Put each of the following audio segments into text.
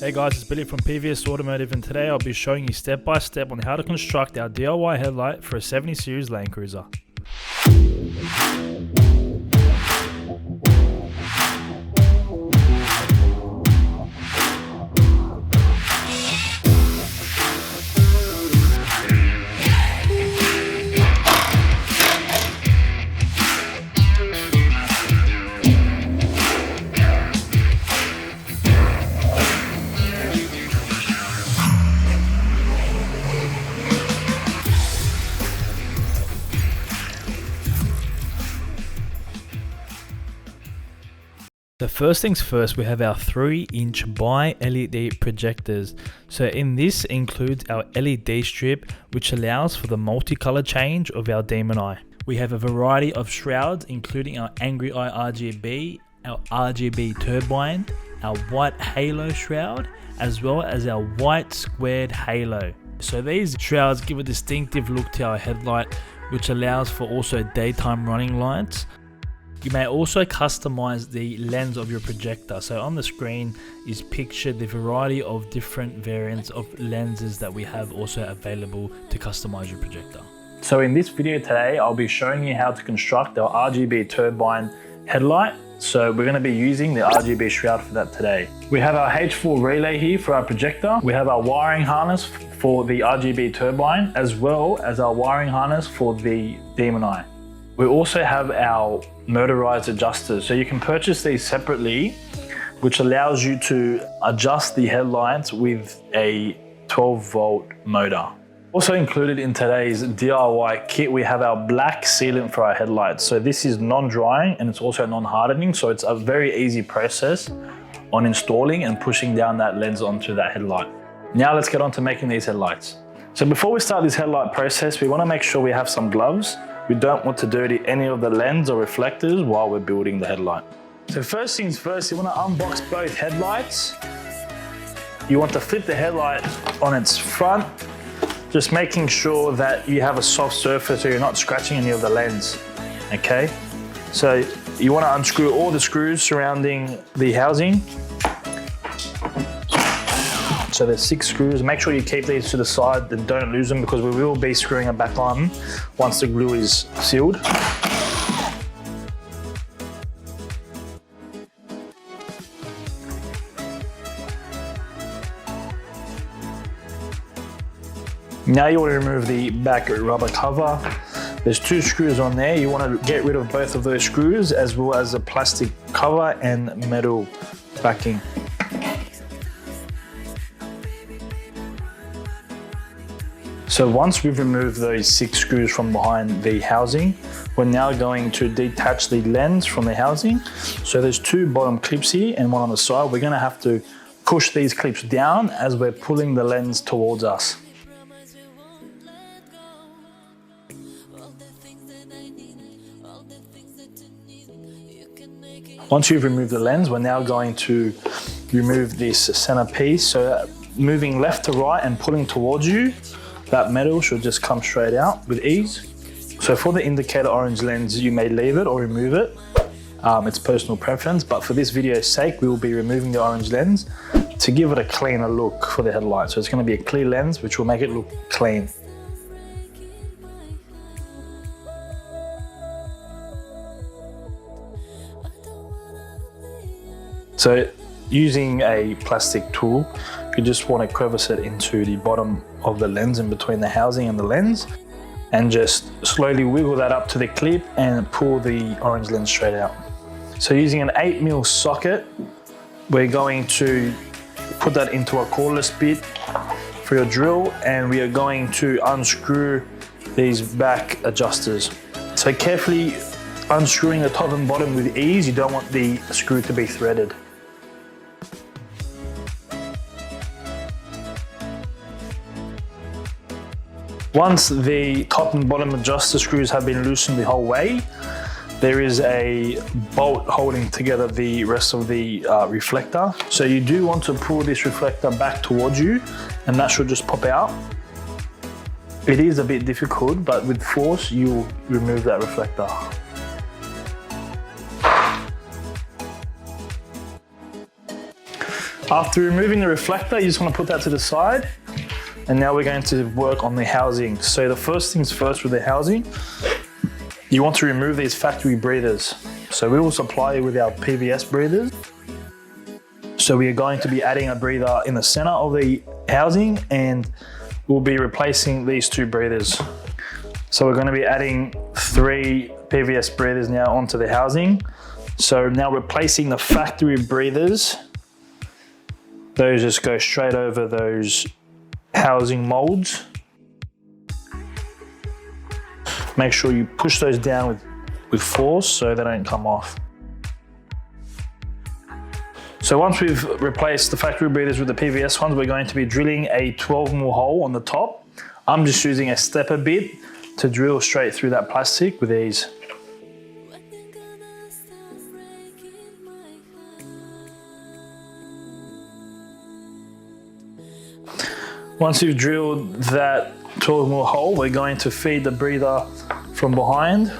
Hey guys, it's Billy from PVS Automotive, and today I'll be showing you step by step on how to construct our DIY headlight for a 70 series Land Cruiser. So first things first, we have our 3-inch Bi-LED projectors. So in this includes our LED strip, which allows for the multicolor change of our demon eye. We have a variety of shrouds, including our Angry Eye RGB, our RGB turbine, our white halo shroud, as well as our white squared halo. So these shrouds give a distinctive look to our headlight, which allows for also daytime running lights. You may also customize the lens of your projector. So on the screen is pictured the variety of different variants of lenses that we have also available to customize your projector. So in this video today, I'll be showing you how to construct our RGB turbine headlight. So we're going to be using the RGB shroud for that today. We have our H4 relay here for our projector. We have our wiring harness for the RGB turbine, as well as our wiring harness for the demon eye. We also have our motorized adjusters. So you can purchase these separately, which allows you to adjust the headlights with a 12-volt motor. Also included in today's DIY kit, we have our black sealant for our headlights. So this is non-drying and it's also non-hardening. So it's a very easy process on installing and pushing down that lens onto that headlight. Now let's get on to making these headlights. So before we start this headlight process, we want to make sure we have some gloves. We don't want to dirty any of the lens or reflectors while we're building the headlight. So first things first, you want to unbox both headlights. You want to flip the headlight on its front, just making sure that you have a soft surface so you're not scratching any of the lens, okay? So you want to unscrew all the screws surrounding the housing. So there's 6 screws. Make sure you keep these to the side and don't lose them, because we will be screwing them back on once the glue is sealed. Now you want to remove the back rubber cover. There's 2 screws on there. You want to get rid of both of those screws, as well as the plastic cover and metal backing. So once we've removed those 6 screws from behind the housing, we're now going to detach the lens from the housing. So there's 2 bottom clips here and 1 on the side. We're going to have to push these clips down as we're pulling the lens towards us. Once you've removed the lens, we're now going to remove this center piece. So moving left to right and pulling towards you, that metal should just come straight out with ease. So for the indicator orange lens, you may leave it or remove it. It's personal preference, but for this video's sake, we will be removing the orange lens to give it a cleaner look for the headlight. So it's going to be a clear lens, which will make it look clean. So using a plastic tool, you just want to crevice it into the bottom of the lens in between the housing and the lens, and just slowly wiggle that up to the clip and pull the orange lens straight out. So using an 8mm socket, we're going to put that into a cordless bit for your drill, and we are going to unscrew these back adjusters. So carefully unscrewing the top and bottom with ease. You don't want the screw to be threaded. Once the top and bottom adjuster screws have been loosened the whole way, there is a bolt holding together the rest of the reflector. So you do want to pull this reflector back towards you, and that should just pop out. It is a bit difficult, but with force, you'll remove that reflector. After removing the reflector, you just want to put that to the side. And now we're going to work on the housing. So the first things first with the housing, you want to remove these factory breathers. So we will supply you with our PVS breathers. So we are going to be adding a breather in the center of the housing, and we'll be replacing these 2 breathers. So we're going to be adding 3 PVS breathers now onto the housing. So now replacing the factory breathers, those just go straight over those housing molds. Make sure you push those down with force so they don't come off. So once we've replaced the factory breathers with the PVS ones, we're going to be drilling a 12mm hole on the top. I'm just using a stepper bit to drill straight through that plastic with ease. Once you've drilled that 12mm hole, we're going to feed the breather from behind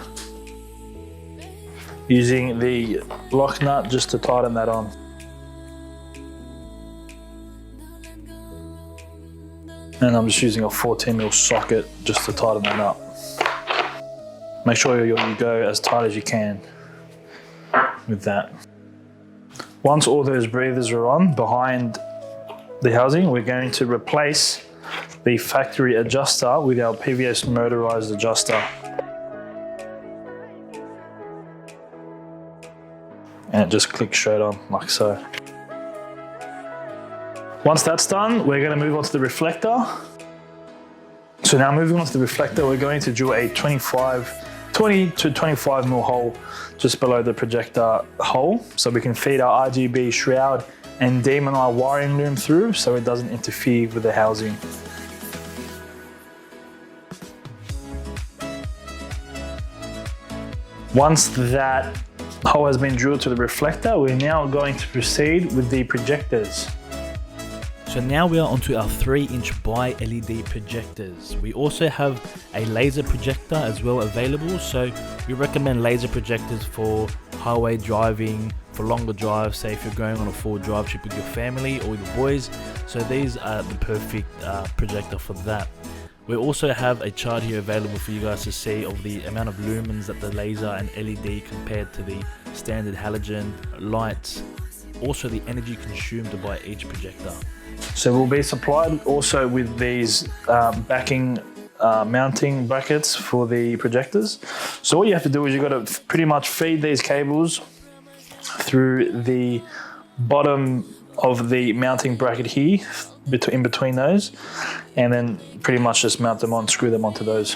using the lock nut just to tighten that on. And I'm just using a 14mm socket just to tighten that up. Make sure you go as tight as you can with that. Once all those breathers are on behind the housing, we're going to replace the factory adjuster with our PVS motorized adjuster. And it just clicks straight on like so. Once that's done, we're going to move on to the reflector. So now moving on to the reflector, we're going to drill a 20 to 25mm hole just below the projector hole, so we can feed our RGB shroud and demon eye wiring loom through so it doesn't interfere with the housing. Once that hole has been drilled to the reflector, we're now going to proceed with the projectors. So now we are onto our 3-inch Bi-LED projectors. We also have a laser projector as well available, so we recommend laser projectors for highway driving, for longer drives, say if you're going on a 4 drive trip with your family or with the boys. So these are the perfect projector for that. We also have a chart here available for you guys to see of the amount of lumens that the laser and LED compared to the standard halogen lights. Also the energy consumed by each projector. So we'll be supplied also with these backing mounting brackets for the projectors. So all you have to do is you've got to pretty much feed these cables through the bottom of the mounting bracket here, in between those, and then pretty much just mount them on, screw them onto those.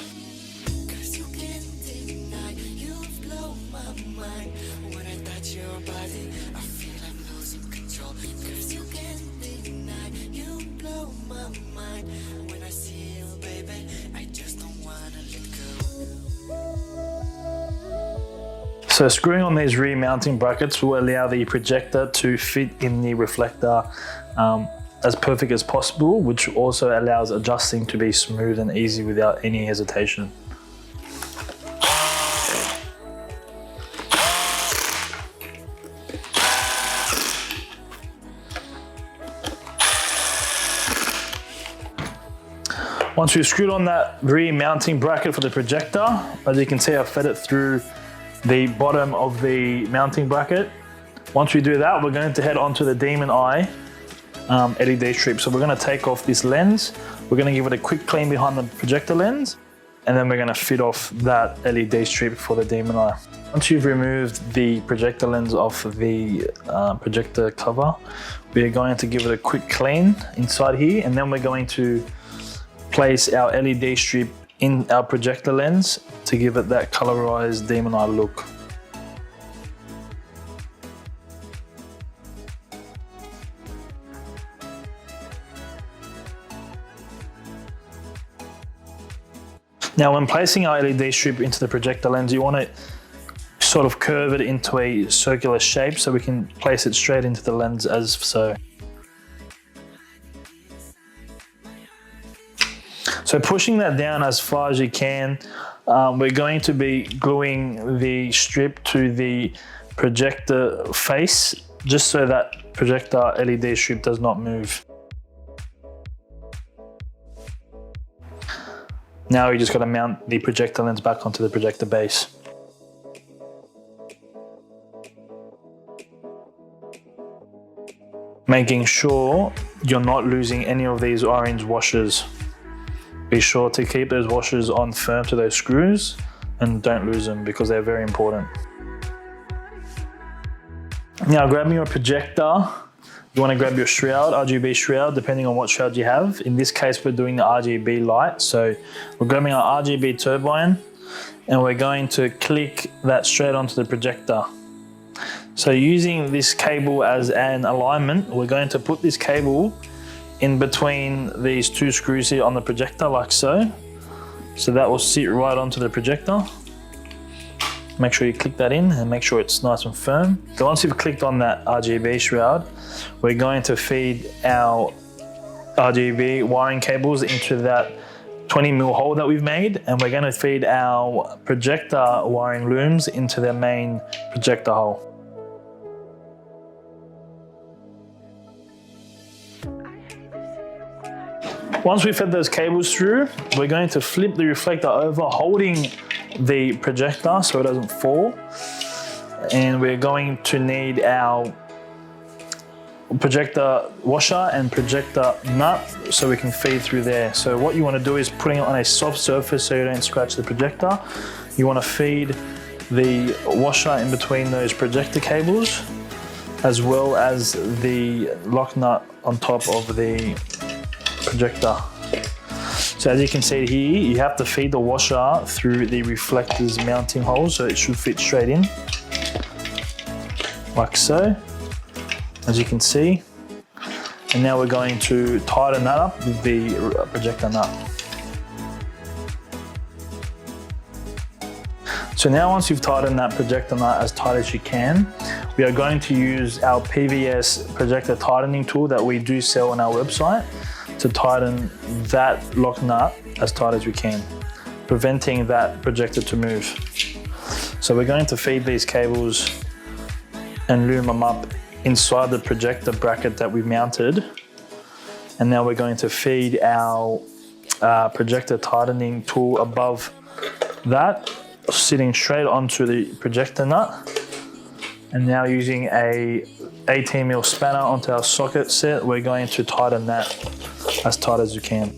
So screwing on these rear mounting brackets will allow the projector to fit in the reflector as perfect as possible, which also allows adjusting to be smooth and easy without any hesitation. Once we've screwed on that rear mounting bracket for the projector, as you can see, I've fed it through the bottom of the mounting bracket. Once we do that, we're going to head onto the demon eye LED strip. So we're going to take off this lens, we're going to give it a quick clean behind the projector lens, and then we're going to fit off that LED strip for the demon eye. Once you've removed the projector lens off the projector cover, we're going to give it a quick clean inside here, and then we're going to place our LED strip in our projector lens to give it that colorized demon eye look. Now when placing our LED strip into the projector lens, you want to sort of curve it into a circular shape so we can place it straight into the lens as so. So pushing that down as far as you can, we're going to be gluing the strip to the projector face just so that projector LED strip does not move. Now you just got to mount the projector lens back onto the projector base. Making sure you're not losing any of these orange washers. Be sure to keep those washers on firm to those screws and don't lose them because they're very important. Now grabbing your projector, you want to grab your shroud, RGB shroud, depending on what shroud you have. In this case, we're doing the RGB light. So we're grabbing our RGB turbine and we're going to click that straight onto the projector. So using this cable as an alignment, we're going to put this cable in between these two screws here on the projector like so. So that will sit right onto the projector. Make sure you click that in and make sure it's nice and firm. So once you've clicked on that RGB shroud, we're going to feed our RGB wiring cables into that 20mm hole that we've made, and we're going to feed our projector wiring looms into their main projector hole. Once we fed those cables through, we're going to flip the reflector over, holding the projector so it doesn't fall. And we're going to need our projector washer and projector nut so we can feed through there. So what you want to do is putting it on a soft surface so you don't scratch the projector. You want to feed the washer in between those projector cables, as well as the lock nut on top of the projector. So as you can see here, you have to feed the washer through the reflector's mounting hole so it should fit straight in, like so, as you can see. And now we're going to tighten that up with the projector nut. So now once you've tightened that projector nut as tight as you can, we are going to use our PVS projector tightening tool that we do sell on our website to tighten that lock nut as tight as we can, preventing that projector to move. So we're going to feed these cables and loom them up inside the projector bracket that we've mounted. And now we're going to feed our projector tightening tool above that, sitting straight onto the projector nut. And now using a 18mm spanner onto our socket set, we're going to tighten that as tight as you can.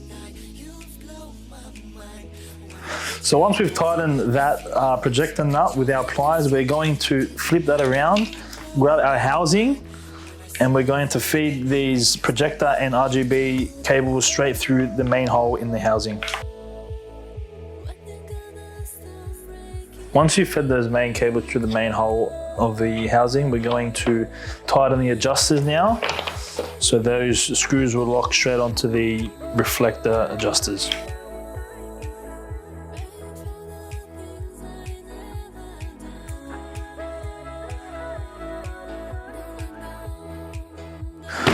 So once we've tightened that projector nut with our pliers, we're going to flip that around, grab our housing, and we're going to feed these projector and RGB cables straight through the main hole in the housing. Once you've fed those main cables through the main hole of the housing, we're going to tighten the adjusters now. So those screws will lock straight onto the reflector adjusters.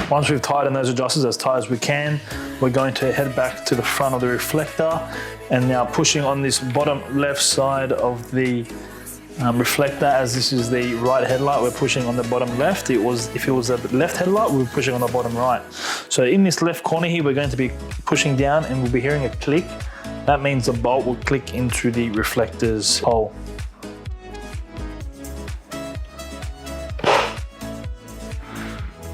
Once we've tightened those adjusters as tight as we can, we're going to head back to the front of the reflector and now pushing on this bottom left side of the reflector. As this is the right headlight, we're pushing on the bottom left. If it was a left headlight, we were pushing on the bottom right. So in this left corner here, we're going to be pushing down and we'll be hearing a click. That means the bolt will click into the reflector's hole.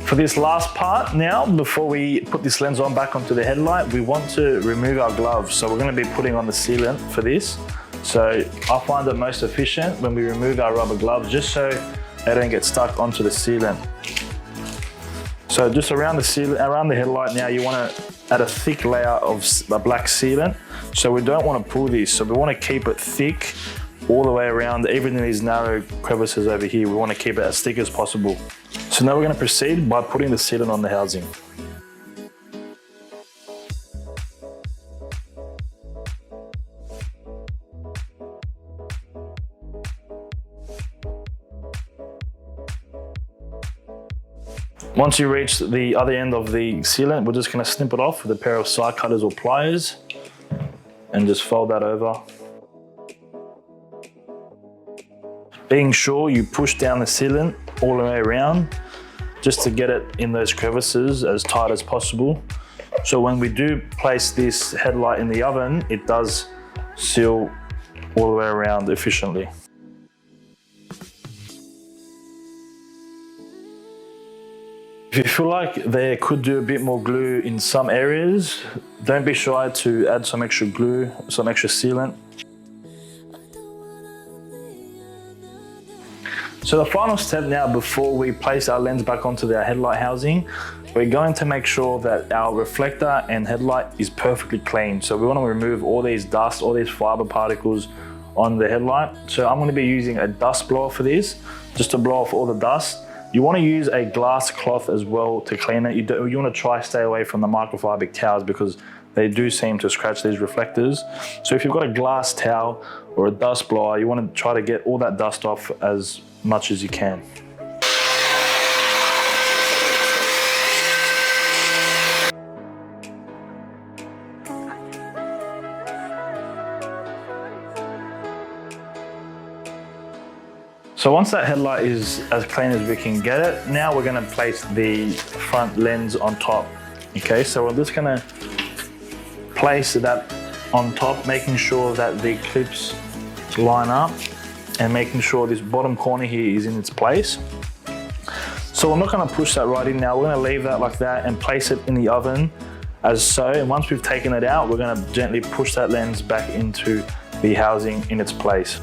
For this last part now, before we put this lens on back onto the headlight, we want to remove our gloves. So we're going to be putting on the sealant for this. So I find it most efficient when we remove our rubber gloves, just so they don't get stuck onto the sealant. So just around the headlight now, you want to add a thick layer of black sealant. So we don't want to pull this. So we want to keep it thick all the way around, even in these narrow crevices over here. We want to keep it as thick as possible. So now we're going to proceed by putting the sealant on the housing. Once you reach the other end of the sealant, we're just going to snip it off with a pair of side cutters or pliers and just fold that over. Being sure you push down the sealant all the way around just to get it in those crevices as tight as possible. So when we do place this headlight in the oven, it does seal all the way around efficiently. If you feel like they could do a bit more glue in some areas, don't be shy to add some extra glue, some extra sealant. So the final step now, before we place our lens back onto our headlight housing, we're going to make sure that our reflector and headlight is perfectly clean. So we want to remove all these dust, all these fiber particles on the headlight. So I'm going to be using a dust blower for this, just to blow off all the dust. You want to use a glass cloth as well to clean it. You want to try stay away from the microfiber towels because they do seem to scratch these reflectors. So if you've got a glass towel or a dust blower, you want to try to get all that dust off as much as you can. So once that headlight is as clean as we can get it, now we're going to place the front lens on top. Okay, so we're just going to place that on top, making sure that the clips line up and making sure this bottom corner here is in its place. So I'm not going to push that right in now. We're going to leave that like that and place it in the oven as so. And once we've taken it out, we're going to gently push that lens back into the housing in its place.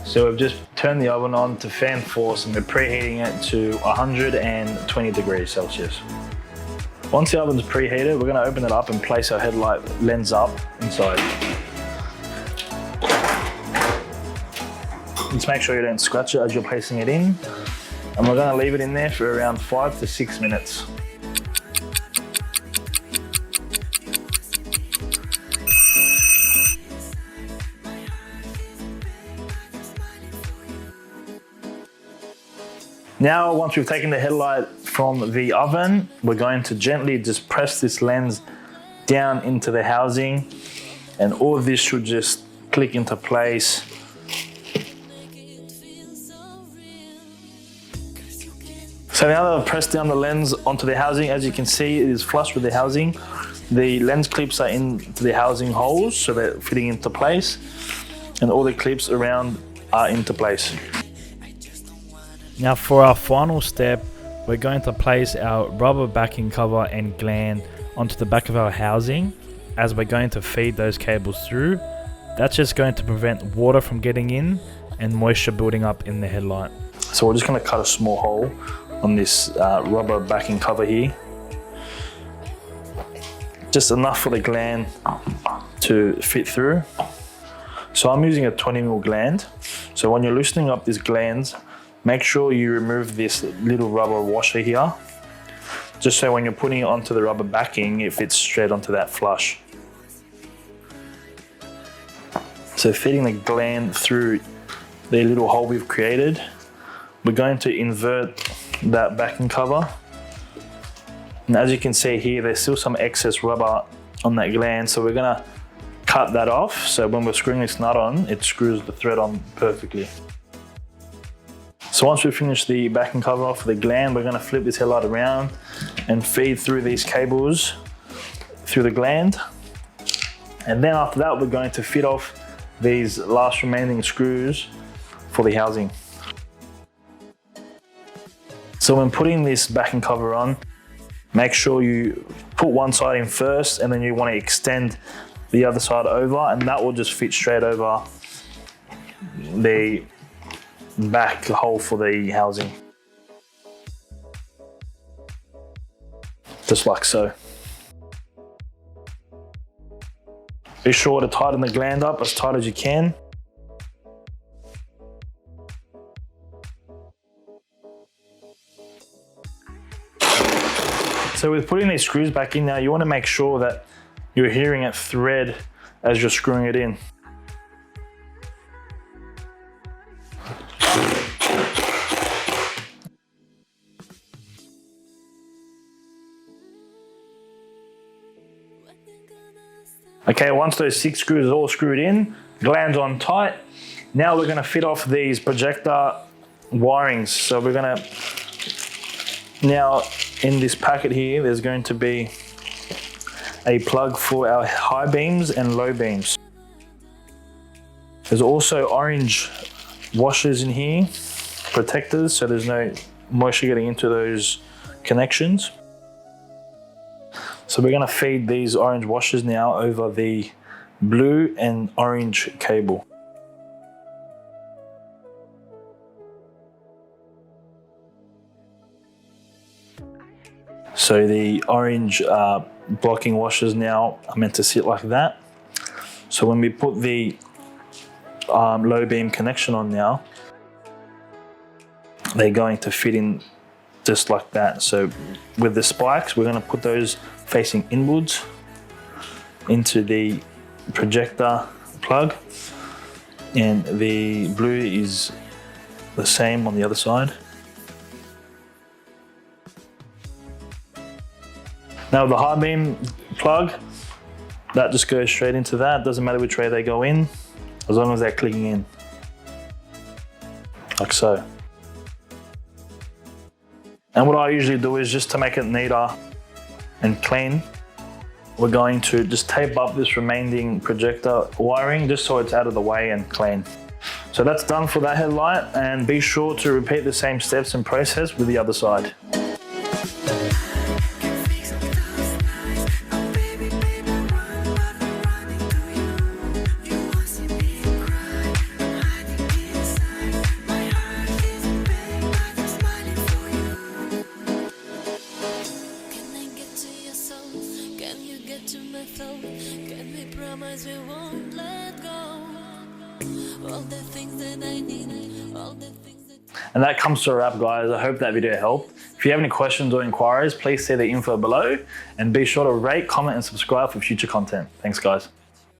So we've just turned the oven on to fan force and we're preheating it to 120 degrees Celsius. Once the oven's preheated, we're going to open it up and place our headlight lens up inside. Just make sure you don't scratch it as you're placing it in. And we're going to leave it in there for around 5 to 6 minutes. Now, once we've taken the headlight from the oven, we're going to gently just press this lens down into the housing, and all of this should just click into place. So now that I've pressed down the lens onto the housing, as you can see, it is flush with the housing. The lens clips are into the housing holes, so they're fitting into place, and all the clips around are into place. Now for our final step, we're going to place our rubber backing cover and gland onto the back of our housing as we're going to feed those cables through. That's just going to prevent water from getting in and moisture building up in the headlight. So we're just going to cut a small hole on this rubber backing cover here. Just enough for the gland to fit through. So I'm using a 20mm gland. So when you're loosening up these glands, make sure you remove this little rubber washer here, just so when you're putting it onto the rubber backing, it fits straight onto that flush. So feeding the gland through the little hole we've created, we're going to invert that backing cover. And as you can see here, there's still some excess rubber on that gland, so we're gonna cut that off. So when we're screwing this nut on, it screws the thread on perfectly. So once we finish the backing cover off the gland, we're going to flip this headlight around and feed through these cables through the gland. And then after that, we're going to fit off these last remaining screws for the housing. So when putting this backing cover on, make sure you put one side in first, and then you want to extend the other side over, and that will just fit straight over the back hole for the housing, just like so. Be sure to tighten the gland up as tight as you can. So with putting these screws back in now, you want to make sure that you're hearing it thread as you're screwing it in. Okay, once those 6 screws are all screwed in, glands on tight, now we're going to fit off these projector wirings. So we're going to Now in this packet here, there's going to be a plug for our high beams and low beams. There's also orange washers in here, protectors, so there's no moisture getting into those connections. So we're going to feed these orange washers now over the blue and orange cable. So the orange blocking washers now are meant to sit like that. So when we put the low beam connection on now, they're going to fit in just like that. So with the spikes, we're going to put those facing inwards into the projector plug, and the blue is the same on the other side. Now the high beam plug, that just goes straight into that. Doesn't matter which way they go in, as long as they're clicking in, like so. And what I usually do is, just to make it neater and clean, we're going to just tape up this remaining projector wiring just so it's out of the way and clean. So that's done for that headlight, and be sure to repeat the same steps and process with the other side. Can we promise we won't let go? All the things that I need, all the things that... And that comes to a wrap, guys. I hope that video helped. If you have any questions or inquiries, please see the info below, and be sure to rate, comment and subscribe for future content. Thanks, guys.